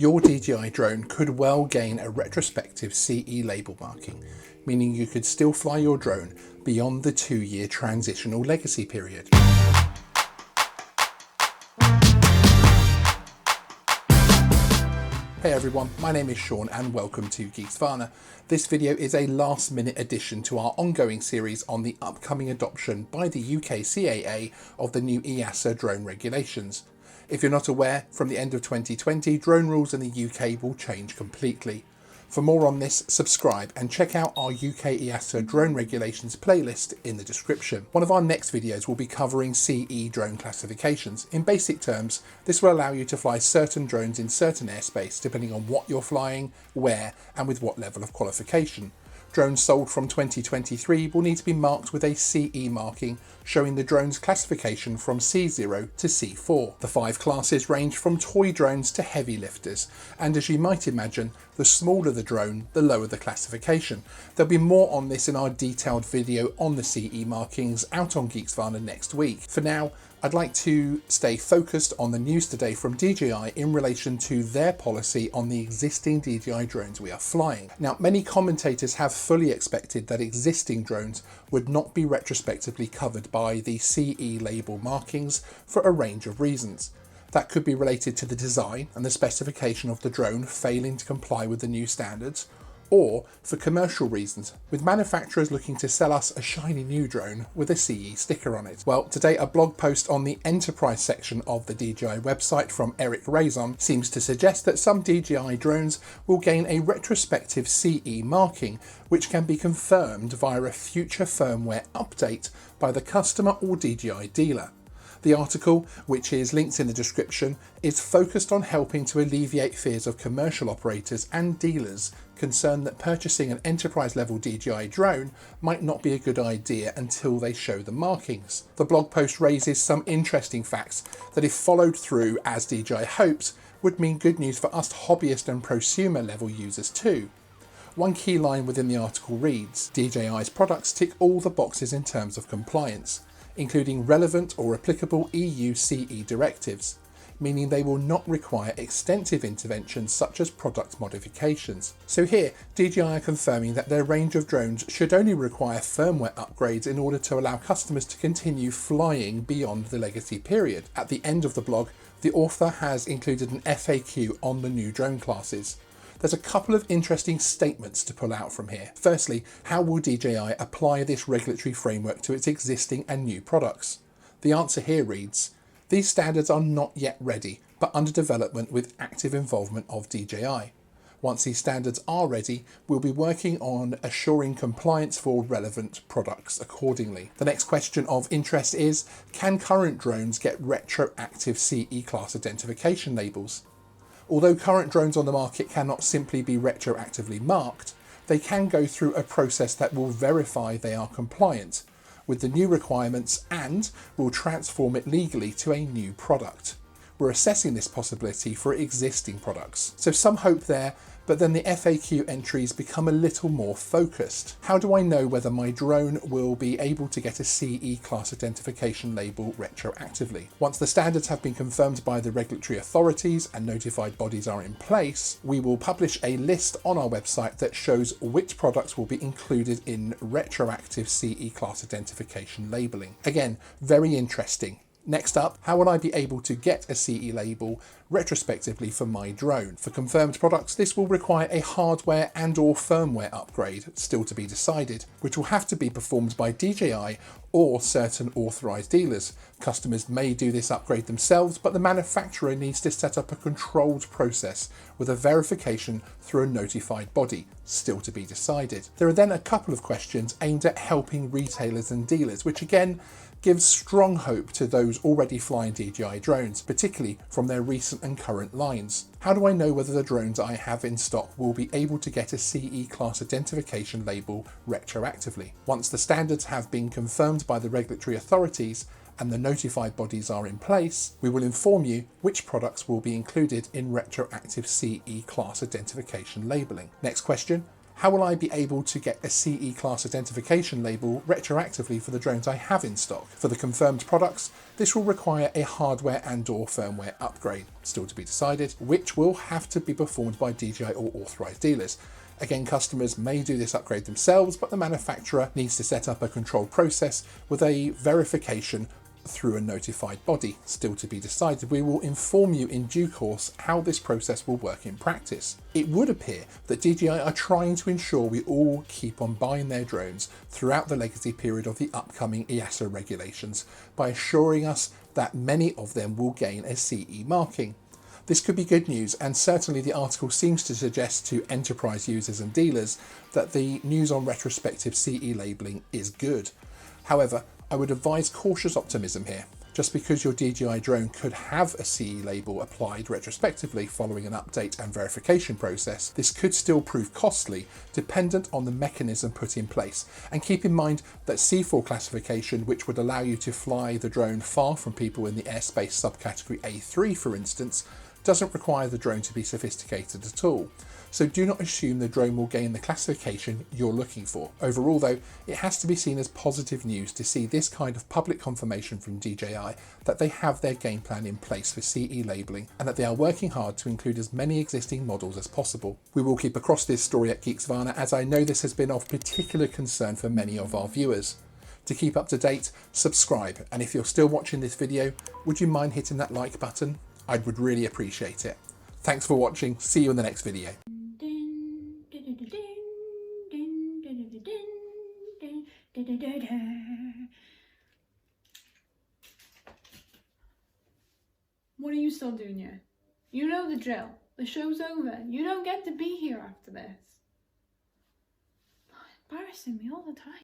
Your DJI drone could well gain a retrospective CE label marking, meaning you could still fly your drone beyond the 2-year transitional legacy period. Hey everyone, my name is Sean and welcome to Geeksvana. This video is a last minute addition to our ongoing series on the upcoming adoption by the UK CAA of the new EASA drone regulations. If you're not aware, from the end of 2020, drone rules in the UK will change completely. For more on this, subscribe and check out our UK EASA drone regulations playlist in the description. One of our next videos will be covering CE drone classifications. In basic terms, this will allow you to fly certain drones in certain airspace depending on what you're flying, where, and with what level of qualification. Drones sold from 2023 will need to be marked with a CE marking showing the drone's classification from C0 to C4. The 5 classes range from toy drones to heavy lifters, and as you might imagine, the smaller the drone, the lower the classification. There'll be more on this in our detailed video on the CE markings out on Geeksvana next week. For now, I'd like to stay focused on the news today from DJI in relation to their policy on the existing DJI drones we are flying. Now, many commentators have fully expected that existing drones would not be retrospectively covered by the CE label markings for a range of reasons. That could be related to the design and the specification of the drone failing to comply with the new standards, or for commercial reasons, with manufacturers looking to sell us a shiny new drone with a CE sticker on it. Well, today a blog post on the enterprise section of the DJI website from Eric Raison seems to suggest that some DJI drones will gain a retrospective CE marking, which can be confirmed via a future firmware update by the customer or DJI dealer. The article, which is linked in the description, is focused on helping to alleviate fears of commercial operators and dealers concerned that purchasing an enterprise-level DJI drone might not be a good idea until they show the markings. The blog post raises some interesting facts that, if followed through as DJI hopes, would mean good news for us hobbyist and prosumer level users too. One key line within the article reads, DJI's products tick all the boxes in terms of compliance, including relevant or applicable EU CE directives, meaning they will not require extensive interventions such as product modifications. So here, DJI are confirming that their range of drones should only require firmware upgrades in order to allow customers to continue flying beyond the legacy period. At the end of the blog, the author has included an FAQ on the new drone classes. There's a couple of interesting statements to pull out from here. Firstly, how will DJI apply this regulatory framework to its existing and new products? The answer here reads, these standards are not yet ready, but under development with active involvement of DJI. Once these standards are ready, we'll be working on assuring compliance for relevant products accordingly. The next question of interest is, can current drones get retroactive CE class identification labels? Although current drones on the market cannot simply be retroactively marked, they can go through a process that will verify they are compliant with the new requirements and will transform it legally to a new product. We're assessing this possibility for existing products. So some hope there, but then the FAQ entries become a little more focused. How do I know whether my drone will be able to get a CE class identification label retroactively? Once the standards have been confirmed by the regulatory authorities and notified bodies are in place, we will publish a list on our website that shows which products will be included in retroactive CE class identification labeling. Again, very interesting. Next up, how will I be able to get a CE label retrospectively for my drone? For confirmed products, this will require a hardware and or firmware upgrade, still to be decided, which will have to be performed by DJI or certain authorised dealers. Customers may do this upgrade themselves, but the manufacturer needs to set up a controlled process with a verification through a notified body, still to be decided. There are then a couple of questions aimed at helping retailers and dealers, which again gives strong hope to those already flying DJI drones, particularly from their recent and current lines. How do I know whether the drones I have in stock will be able to get a CE class identification label retroactively? Once the standards have been confirmed by the regulatory authorities and the notified bodies are in place, we will inform you which products will be included in retroactive CE class identification labeling. Next question, How will I be able to get a CE class identification label retroactively for the drones I have in stock? For the confirmed products, this will require a hardware and/or firmware upgrade, still to be decided, which will have to be performed by DJI or authorised dealers. Again, customers may do this upgrade themselves, but the manufacturer needs to set up a controlled process with a verification through a notified body, still to be decided. We will inform you in due course how this process will work in practice. It would appear that DJI are trying to ensure we all keep on buying their drones throughout the legacy period of the upcoming EASA regulations by assuring us that many of them will gain a CE marking. This could be good news, and certainly the article seems to suggest to enterprise users and dealers that the news on retrospective CE labelling is good. However, I would advise cautious optimism here. Just because your DJI drone could have a CE label applied retrospectively following an update and verification process, this could still prove costly dependent on the mechanism put in place. And keep in mind that C4 classification, which would allow you to fly the drone far from people in the airspace subcategory A3 for instance, doesn't require the drone to be sophisticated at all. So do not assume the drone will gain the classification you're looking for. Overall though, it has to be seen as positive news to see this kind of public confirmation from DJI that they have their game plan in place for CE labelling and that they are working hard to include as many existing models as possible. We will keep across this story at Geeksvana, as I know this has been of particular concern for many of our viewers. To keep up to date, subscribe, and if you're still watching this video, would you mind hitting that like button? I would really appreciate it. Thanks for watching, see you in the next video. What are you still doing here? You know the drill. The show's over. You don't get to be here after this. Embarrassing me all the time.